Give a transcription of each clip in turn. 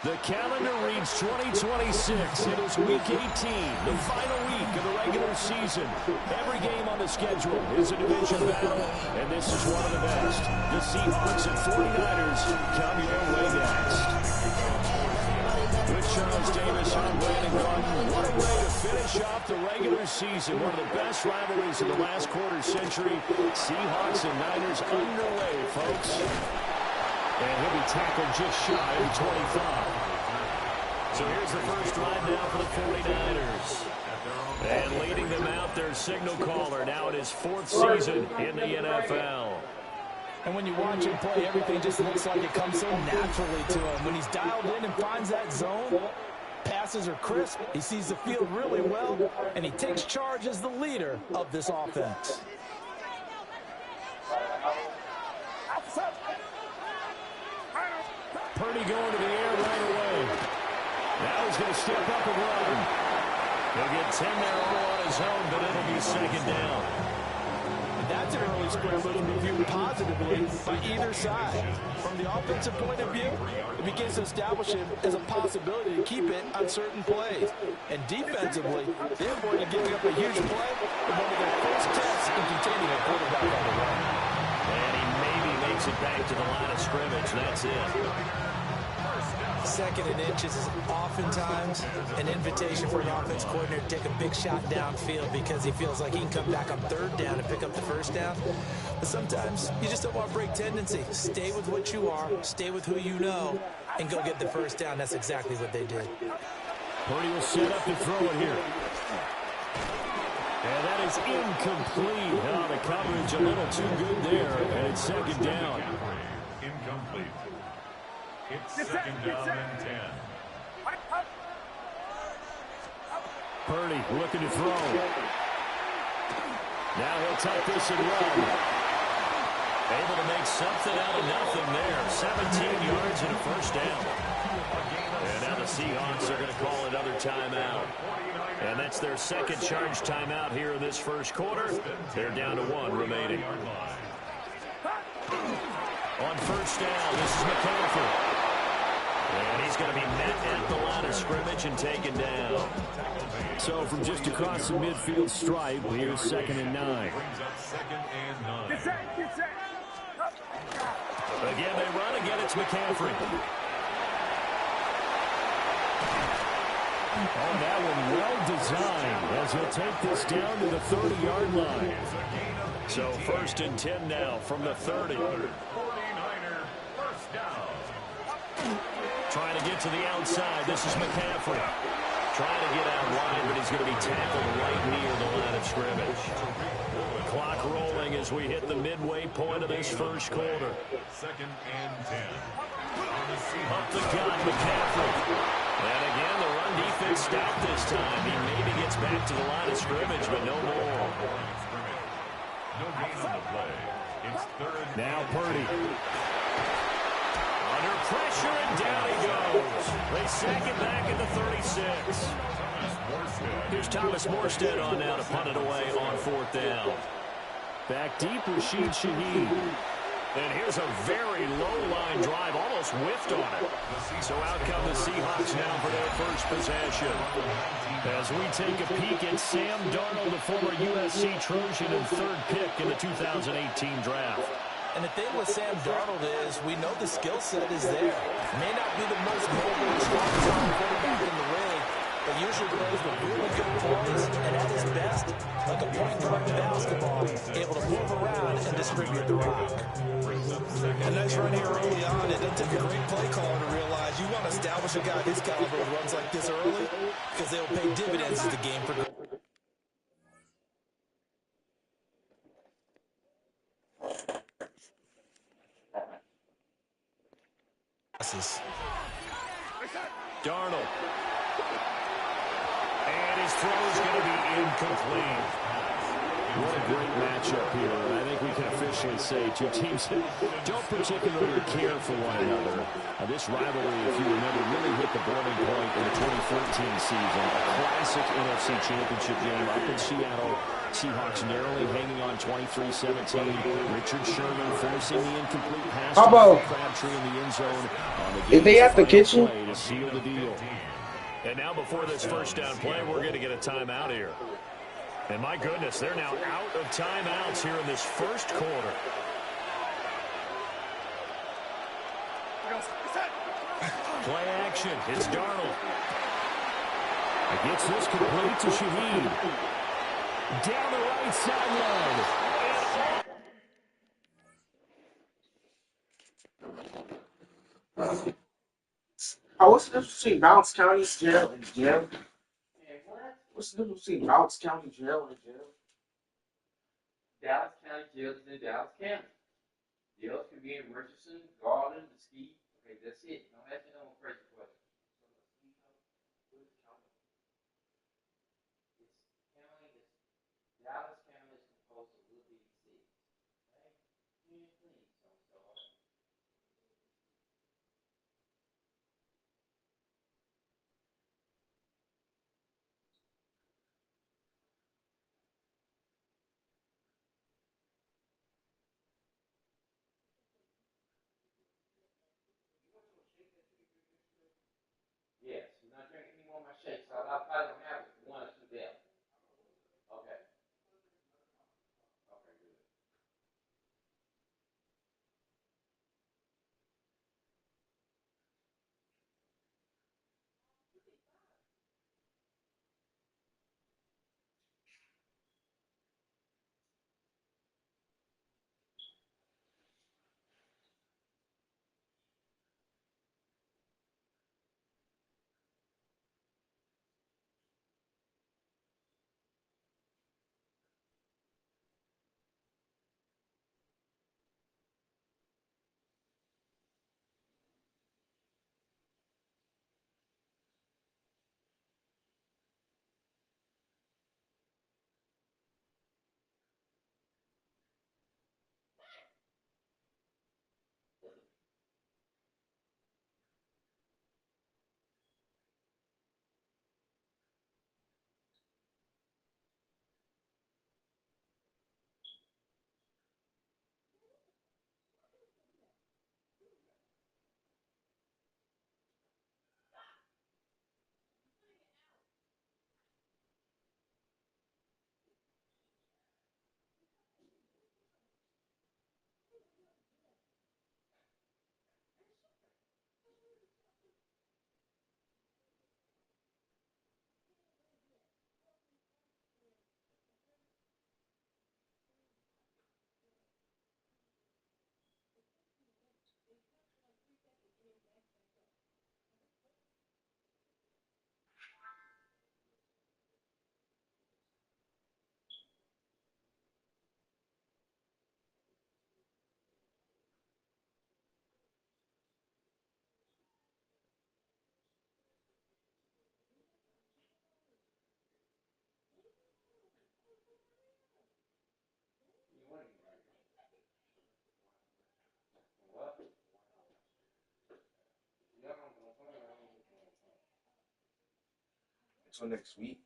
The calendar reads 2026. It is Week 18, the final week of the regular season. Every game on the schedule is a division battle, and this is one of the best. The Seahawks and 49ers come your way next. With Charles Davis, I'm Brandon Gordon. What a way to finish off the regular season. One of the best rivalries of the last quarter century. Seahawks and Niners underway, folks. And he'll be tackled just shy of 25. So here's the first drive now for the 49ers. And leading them out, their signal caller. Now in his fourth season in the NFL. And when you watch him play, everything just looks like it comes so naturally to him. When he's dialed in and finds that zone, passes are crisp, he sees the field really well, and he takes charge as the leader of this offense. Purdy going to the air right away. Now he's going to step up and run. He'll get 10 there all on his own, but it'll be second down. That's an early scramble to be viewed positively by either side. From the offensive point of view, it begins to establish him as a possibility to keep it on certain plays. And defensively, they avoided giving up a huge play in one of their first tests in containing a quarterback on the run. And he maybe makes it back to the line of scrimmage. That's it. Second and inches is oftentimes an invitation for an offense coordinator to take a big shot downfield because he feels like he can come back on third down and pick up the first down. But sometimes you just don't want to break tendency. Stay with what you are, stay with who you know, and go get the first down. That's exactly what they did. Purdy will set up to throw it here. And that is incomplete. Oh, the coverage a little too good there, and it's second down. Incomplete. It's second down and 10. Purdy looking to throw. Now he'll take this and run. Able to make something out of nothing there. 17 yards and a first down. And now the Seahawks are going to call another timeout. And that's their second charge timeout here in this first quarter. They're down to one remaining. On first down, this is McCaffrey. And he's going to be met at the line of scrimmage and taken down. So from just across the midfield stripe, here's 2nd and 9. Again, they run. Again, it's McCaffrey. Oh, that one well designed as he'll take this down to the 30-yard line. So 1st and 10 now from the 30. Trying to get to the outside. This is McCaffrey. Trying to get out wide, but he's going to be tackled right near the line of scrimmage. Clock rolling as we hit the midway point of this first quarter. 2nd and 10. Up the gun, McCaffrey. And again, the run defense stopped this time. He maybe gets back to the line of scrimmage, but no more. No gain on the play. It's 3rd. Now Purdy. Under pressure, and down he goes. They sack it back at the 36. Here's Thomas Morstead on now to punt it away on 4th down. Back deep, Rashid Shaheed. And here's a very low-line drive, almost whiffed on it. So out come the Seahawks now for their first possession. As we take a peek at Sam Darnold, the former USC Trojan and 3rd pick in the 2018 draft. And the thing with Sam Darnold is we know the skill set is there. May not be the most mobile, strongest quarterback in the league, but usually plays with really good poise, and at his best, like a point guard in basketball, able to move around and distribute the rock. A nice run here early on. It doesn't take a great play caller to realize you want to establish a guy of his caliber with runs like this early because they'll pay dividends as the game progresses. Darnold. And his throw is going to be incomplete. What a great matchup here. And I think we can officially say two teams that don't particularly care for one another. This rivalry, if you remember, really hit the boiling point in the 2014 season. A classic NFC Championship game up in Seattle. Seahawks narrowly hanging on 23-17. Richard Sherman forcing the incomplete pass to Crabtree in the end zone. Is they at the kitchen? To seal the deal. And now before this first down play, we're going to get a timeout here. And my goodness, they're now out of timeouts here in this first quarter. Play action. It's Darnold. He gets this complete to Shaheed. Down the right sideline. What's the difference between Bounce County Jail and jail? What's the difference between Bounce County Jail and jail? Dallas County Jail is in Dallas County. Jails can be in Richardson, Garland, Mesquite. Okay, that's it. Don't ask me no more crazy questions. It's county. Dallas County is composed of little bitty cities. Okay? Please don't start. Yes, you're not drinking any more of my shakes. So I'll probably don't have it. One or two days. Okay. Okay, good. Until next week.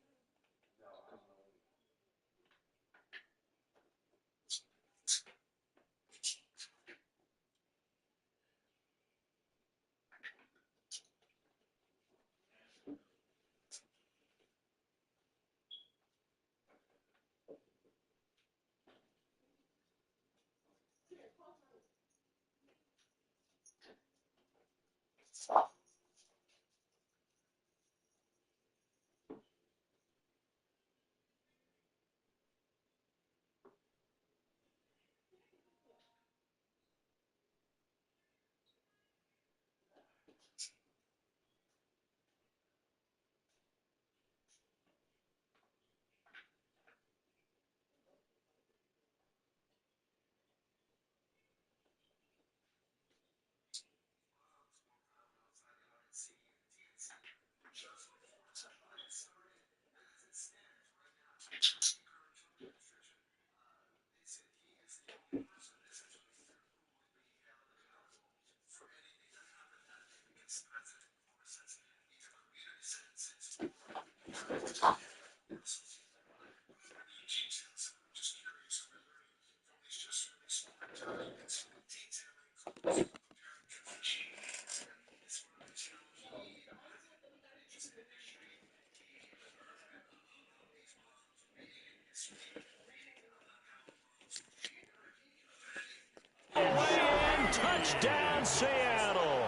And touchdown, Seattle.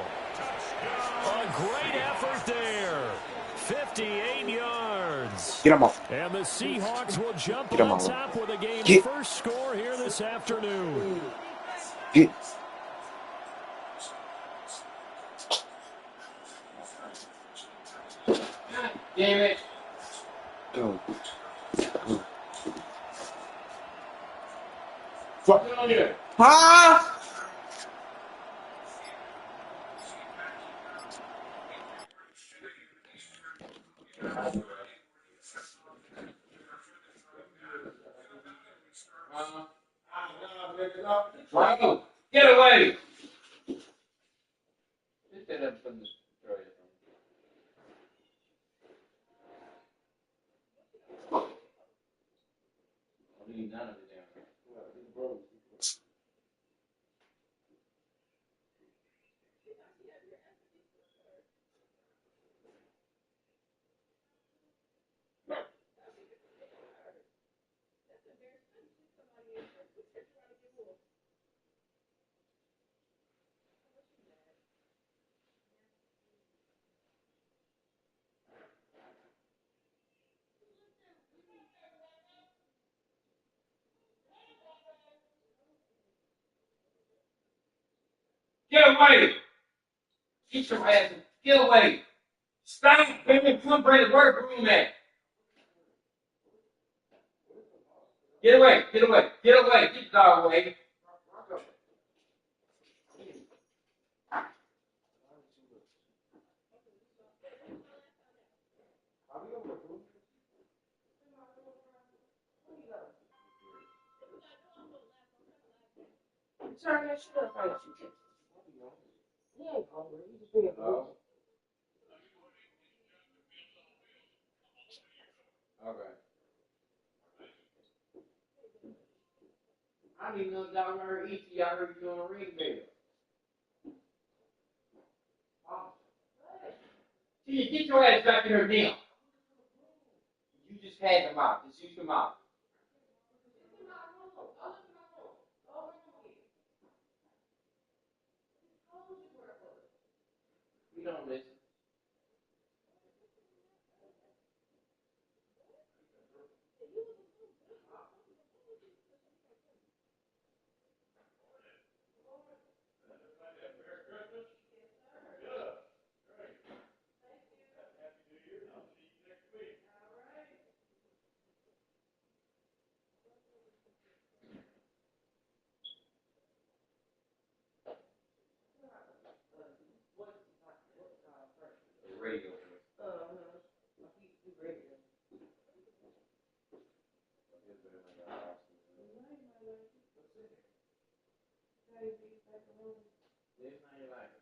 A great effort there. 58 yards. Get him off. And the Seahawks will jump Get him on off. top with the game's Get. first score here this afternoon. Get. Damn it. Go. What's on here? Huh? Wow. Get away. Just set up from the destroyer. I need none of it down there. Get away! Get your ass. Get away! Stop! Baby, come bring the workroom at. Get away! Get away! Get away! Get the dog away! Turn that shit up, ain't you? He ain't hungry. He just being Oh. Okay. I didn't know y'all heard each of y'all heard you on a ring bell. See, get your ass back in here now. You just had them out. Just use them out. We don't listen. The radio. This ain't like it.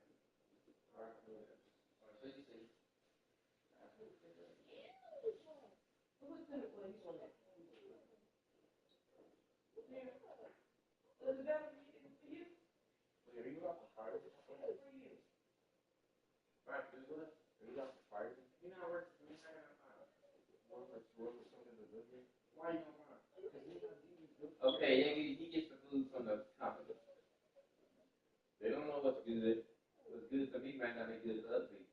Okay, he gets the food from the company. They don't know what's good. What's good to me might not be good to other people.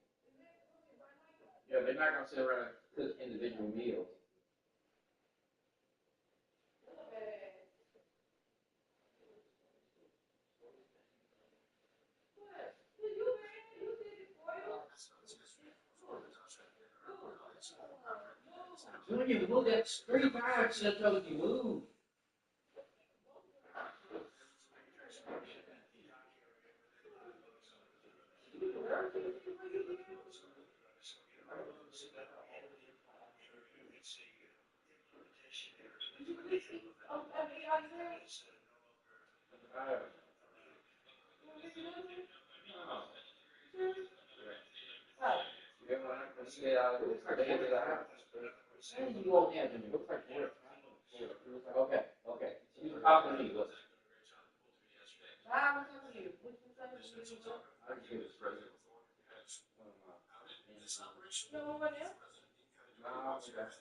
Yeah, they're not gonna sit around and cook individual meals. When you look at 3 times, she'll tell you move. You won't have them. It looks like we're okay. Okay. You talk to me. Listen. I'm talking to you. What you say? I can get it straight. No one else? No, that's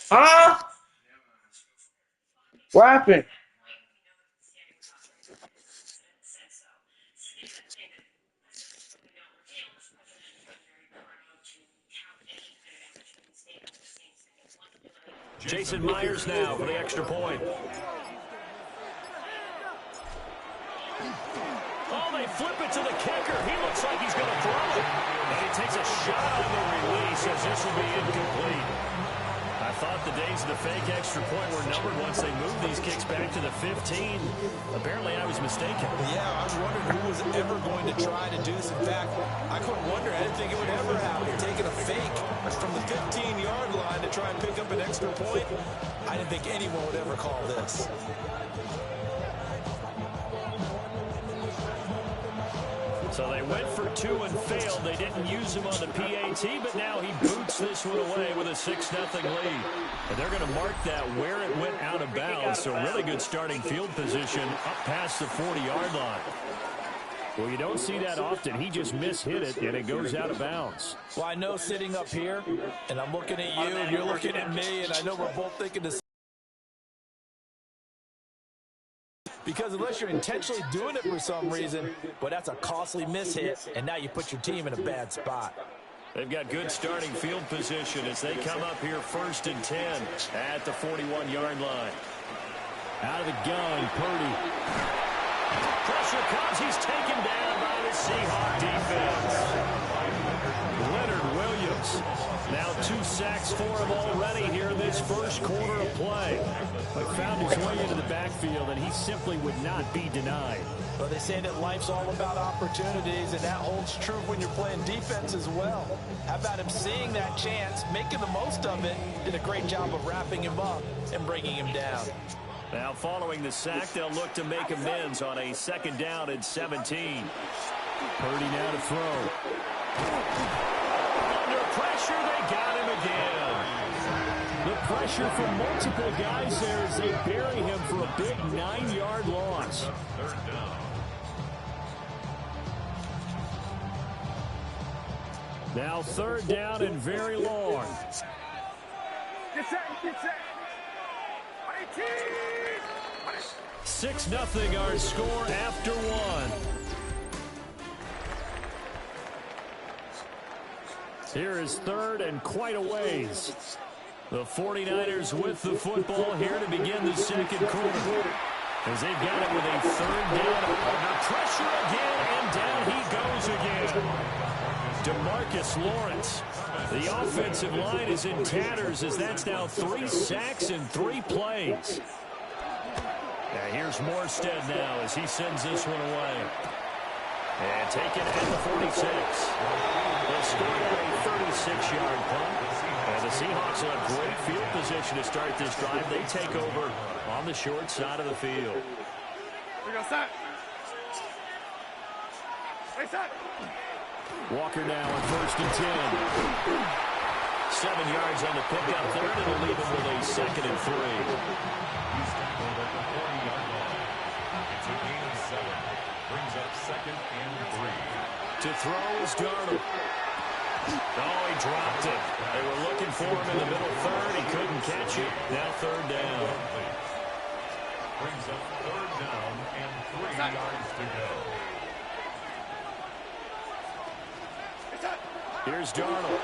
Huh? What happened? Jason Myers now for the extra point. Oh, they flip it to the kicker. He looks like he's going to throw it. And he takes a shot on the release as this will be incomplete. I thought the days of the fake extra point were numbered once they moved these kicks back to the 15. Apparently, I was mistaken. Yeah, I was wondering who was ever going to try to do this. In fact, I couldn't wonder. I didn't think it would ever happen. Taking a fake from the 15-yard line to try and pick up an extra point, I didn't think anyone would ever call this. So they went for two and failed. They didn't use him on the PAT, but now he boots this one away with a 6-0 lead. And they're going to mark that where it went out of bounds. So really good starting field position up past the 40-yard line. Well, you don't see that often. He just mishit it, and it goes out of bounds. Well, I know sitting up here, and I'm looking at you, and you're looking at me, and I know we're both thinking this. Because unless you're intentionally doing it for some reason, well, that's a costly mishit, and now you put your team in a bad spot. They've got good starting field position as they come up here 1st and 10 at the 41-yard line. Out of the gun, Purdy. Pressure comes. He's taken down by the Seahawk defense. Leonard Williams. Now 2 sacks for him already here in this first quarter of play. But found his way into the backfield, and he simply would not be denied. Well, they say that life's all about opportunities, and that holds true when you're playing defense as well. How about him seeing that chance, making the most of it, did a great job of wrapping him up and bringing him down. Now following the sack, they'll look to make amends on a 2nd down and 17. Purdy now to throw. Under pressure, they got him again. The pressure from multiple guys there as they bury him for a big 9-yard loss. 3rd down. Now 3rd down and very long. Get set, get set. 6-0 our score after 1. Here is 3rd and quite a ways. The 49ers with the football here to begin the 2nd quarter. As they've got it with a 3rd down. Under pressure again, and down he goes again. DeMarcus Lawrence. The offensive line is in tatters as that's now 3 sacks in 3 plays. Now here's Morstead now as he sends this one away. And taken at the 46. They'll score a 36-yard punt. And the Seahawks in a great field position to start this drive. They take over on the short side of the field. We go set. Hey, set. Walker now on 1st and 10. 7 yards on the pickup there. It'll leave him with a 2nd and 3. He's tackled at the 40-yard line. It's a gain of 7. Brings up 2nd and 3. To throw is Darnold. Oh, he dropped it. They were looking for him in the middle 3rd. He couldn't catch it. Now 3rd down. Brings up 3rd down and 3 yards to go. Here's Darnold.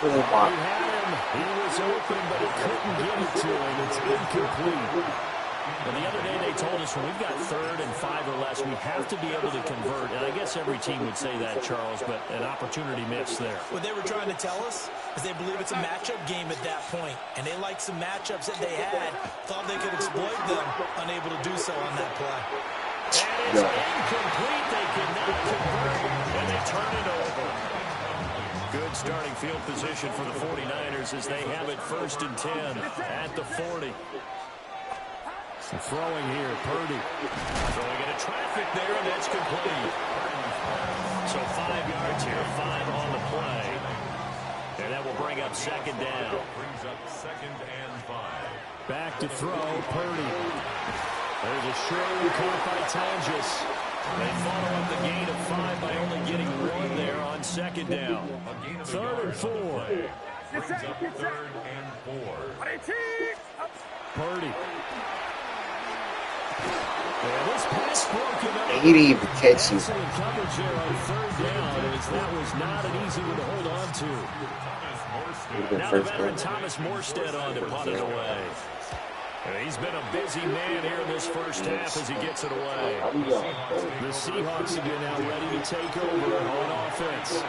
Oh, He my. had him. He was open, but he couldn't get it to him. It's incomplete. And the other day they told us when we've got 3rd and 5 or less, we have to be able to convert. And I guess every team would say that, Charles, but an opportunity missed there. What they were trying to tell us is they believe it's a matchup game at that point, and they liked some matchups that they had, thought they could exploit them, unable to do so on that play. And it's incomplete. They could not convert, and they turn it over. Good starting field position for the 49ers as they have it 1st and 10 at the 40. Throwing here, Purdy. Throwing into traffic there, and that's complete. So 5 yards here, 5 on the play. And that will bring up 2nd down. Brings up 2nd and 5. Back to throw, Purdy. There's a short caught by Tonjes. They follow up the gain of 5 by only getting 1 there on 2nd down. 3rd and 4. Brings up 3rd and 4. Purdy. Yeah, this pass broken up. He didn't even catch you. Excellent coverage there on 3rd down, as that was not an easy one to hold on to. Now the veteran Thomas Morstead on to punt it away. And he's been a busy man here in this first half as he gets it away. The Seahawks again now ready to take over on offense.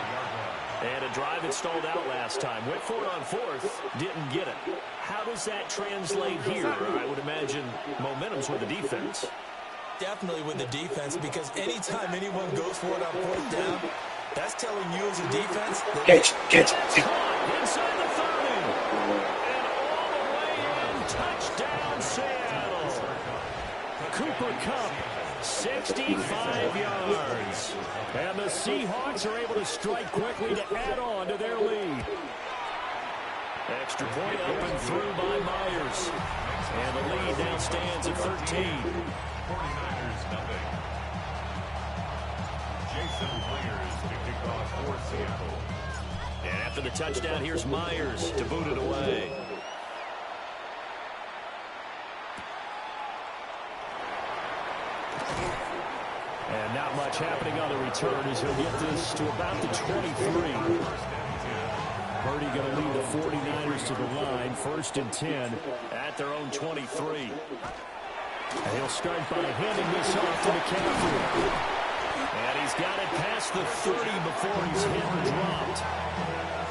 And a drive that stalled out last time. Went for it on 4th, didn't get it. How does that translate here? I would imagine momentum's with the defense. Definitely with the defense, because anytime anyone goes for it on 4th down, that's telling you as a defense. Catch. Inside the 30. And all the way in. Touchdown, Seattle. Cooper Kupp, 65 yards. And the Seahawks are able to strike quickly to add on to their lead. Extra point up and through by Myers. And the lead now stands at 13. 49ers nothing. Jason Myers to kick off for Seattle. And after the touchdown, here's Myers to boot it away. And not much happening on the return as he'll get this to about the 23. Purdy going to lead the 49ers to the line, 1st and 10 at their own 23. And he'll start by handing this off to McCaffrey. And he's got it past the 30 before he's hit and dropped.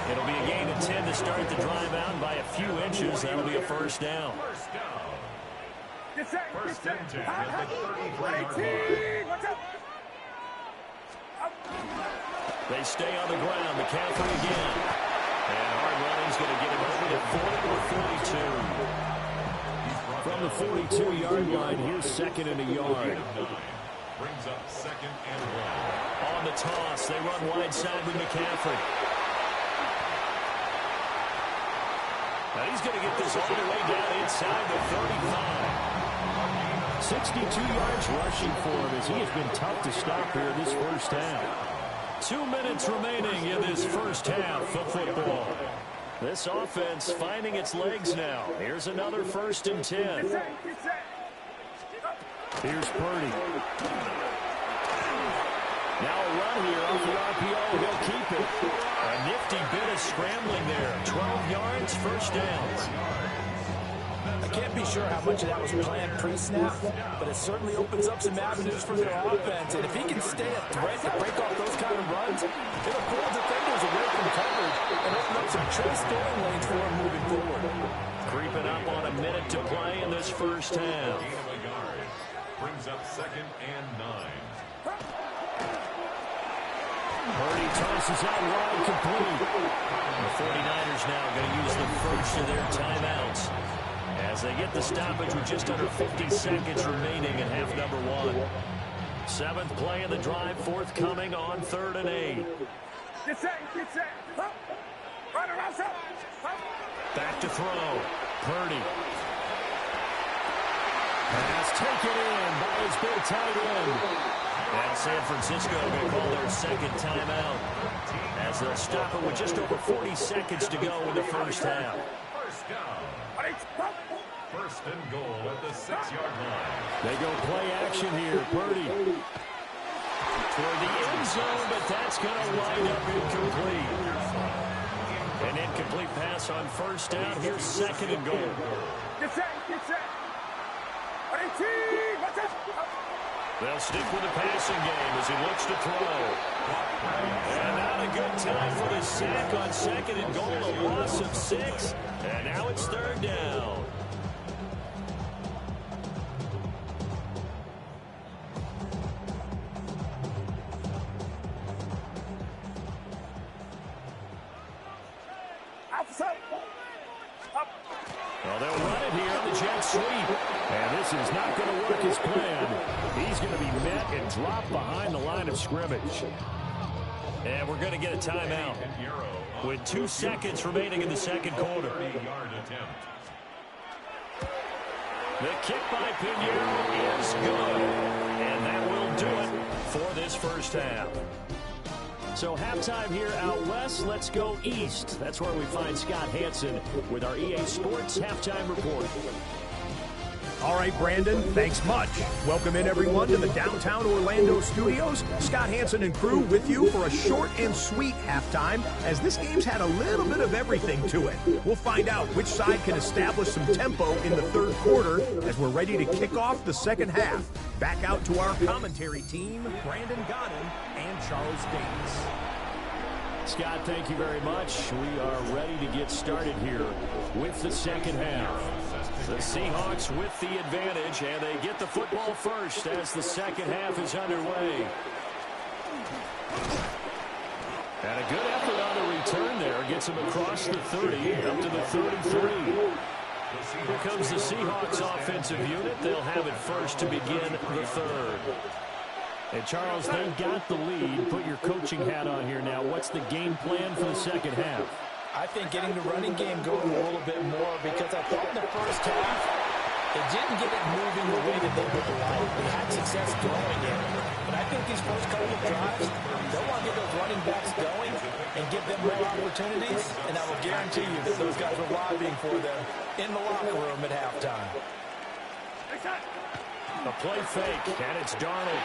It'll be a gain of 10 to start the drive out by a few inches. That'll be a 1st down. 1st and 10 at the 33-yard line. They stay on the ground. McCaffrey again. And hard running's going to get him over the 40 to 42. From the 42-yard line, here's 2nd and a yard. Brings up 2nd and 1. On the toss, they run wide side with McCaffrey. Now he's going to get this all the way down inside the 35. 62 yards rushing for him as he has been tough to stop here this first half. 2 minutes remaining in this first half of football. This offense finding its legs now. Here's another 1st and 10. Here's Purdy. Now a run here off the RPO. He'll keep it. A nifty bit of scrambling there. 12 yards, 1st down. I can't be sure how much of that was planned pre-snap, but it certainly opens up some avenues for their offense. And if he can stay a threat to break off those kind of runs, it'll pull defenders away from coverage and open up some choice throwing lanes for him moving forward. Creeping up on a minute to play in this first half. Gain of a yard. Brings up 2nd and 9. Purdy tosses out wide, complete. The 49ers now going to use the first of their timeouts as they get the stoppage with just under 50 seconds remaining in half number 1. 7th play of the drive, forthcoming on 3rd and 8. Get set. Right around side. Back to throw. Purdy. Pass taken in by his big tight end. And San Francisco going to call their 2nd timeout as they'll stop it with just over 40 seconds to go in the first half. First down. 1st and goal at the 6-yard line. They go play action here. Purdy toward the end zone, but that's going to wind up incomplete. An incomplete pass on 1st down. Here's 2nd and goal. Get set. They'll stick with the passing game as he looks to throw. And not a good time for the sack on 2nd and goal. A loss of 6. And now it's 3rd down. Officer. Up. Well, they'll run it here on the jet sweep. And this is not going to work as planned. He's going to be met and dropped behind the line of scrimmage. And we're going to get a timeout with 2 seconds remaining in the second quarter. The kick by Pinheiro is good. And that will do it for this first half. So halftime here out west, let's go east. That's where we find Scott Hanson with our EA Sports Halftime Report. All right, Brandon, thanks much. Welcome in, everyone, to the downtown Orlando studios. Scott Hanson and crew with you for a short and sweet halftime, as this game's had a little bit of everything to it. We'll find out which side can establish some tempo in the third quarter as we're ready to kick off the second half. Back out to our commentary team, Brandon Godden and Charles Davis. Scott, thank you very much. We are ready to get started here with the second half. The Seahawks with the advantage, and they get the football first as the second half is underway. And a good effort on the return there. Gets them across the 30, up to the 33. Here comes the Seahawks offensive unit. They'll have it first to begin the third. And Charles, they got the lead. Put your coaching hat on here now. What's the game plan for the second half? I think getting the running game going a little bit more, because I thought in the first half, they didn't get it moving the way that they would like. They had success throwing it. But I think these first couple of drives, they'll want to get those running backs going and give them more opportunities. And I will guarantee you that those guys were lobbying for them in the locker room at halftime. A play fake, and it's Darnold.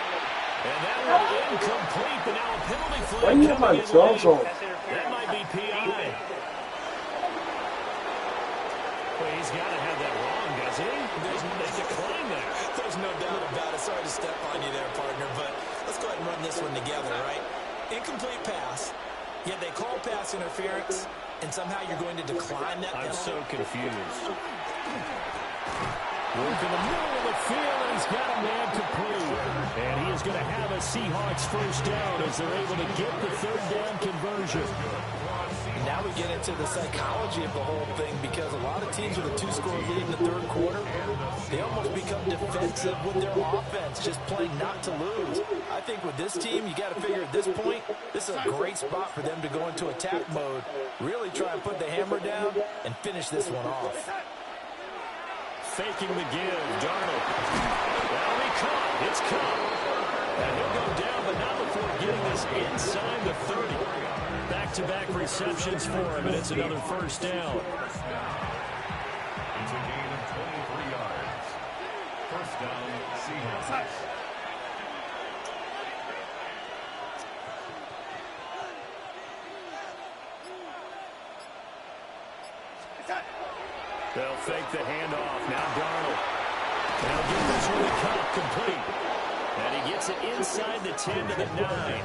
And that one incomplete, but now a penalty flag coming in late. That might be P.I. Well, he's got to have that wrong, doesn't he? They decline that. There's no doubt about it. Sorry to step on you there, partner, but let's go ahead and run this one together, right? Incomplete pass, yet they call pass interference, and somehow you're going to decline that penalty. I'm so confused. Work in the middle of the field, and he's got a man complete. And he is going to have a Seahawks first down as they're able to get the third down conversion. Now we get into the psychology of the whole thing, because a lot of teams with a 2-score lead in the third quarter, they almost become defensive with their offense, just playing not to lose. I think with this team, you got to figure at this point, this is a great spot for them to go into attack mode, really try and put the hammer down and finish this one off. Faking the give, Darnold. That'll be caught. It's caught. And he'll go down, but not before getting this inside the 30. Back-to-back receptions for him, and it's another first down. It's a gain of 23 yards. First down, Seahawks. They'll fake the handoff. Now Darnold. Now get this one to Cup, complete. And he gets it inside the 10 to the 9.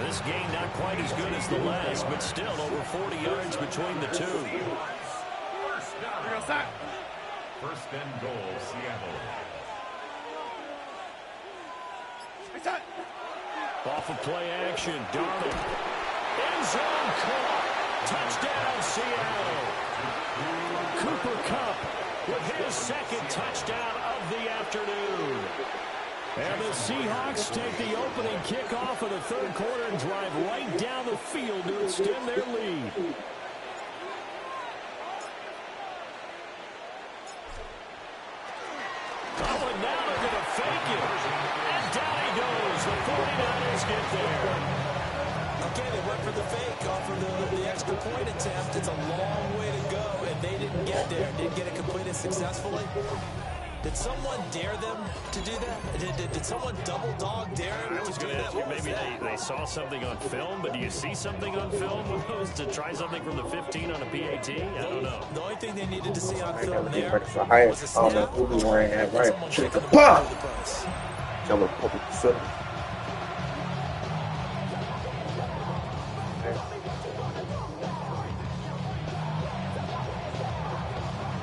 This game not quite as good as the last, but still over 40 yards between the two. First and goal, Seattle. Off of play action, Darnold. End zone caught. Touchdown, Seattle. Cooper Kupp with his second touchdown of the afternoon. And the Seahawks take the opening kickoff of the third quarter and drive right down the field to extend their lead. Oh, and now they're going to fake it. And down he goes. The 49ers get there. Okay, they went for the fake off of the extra point attempt. It's a long way to go, and they didn't get there. Didn't get it completed successfully. Did someone dare them to do that? Did someone double dog dare them to do that? Maybe they saw something on film, but do you see something on film with those to try something from the 15 on a PAT? I don't know. The only thing they needed to see on film there was a snap.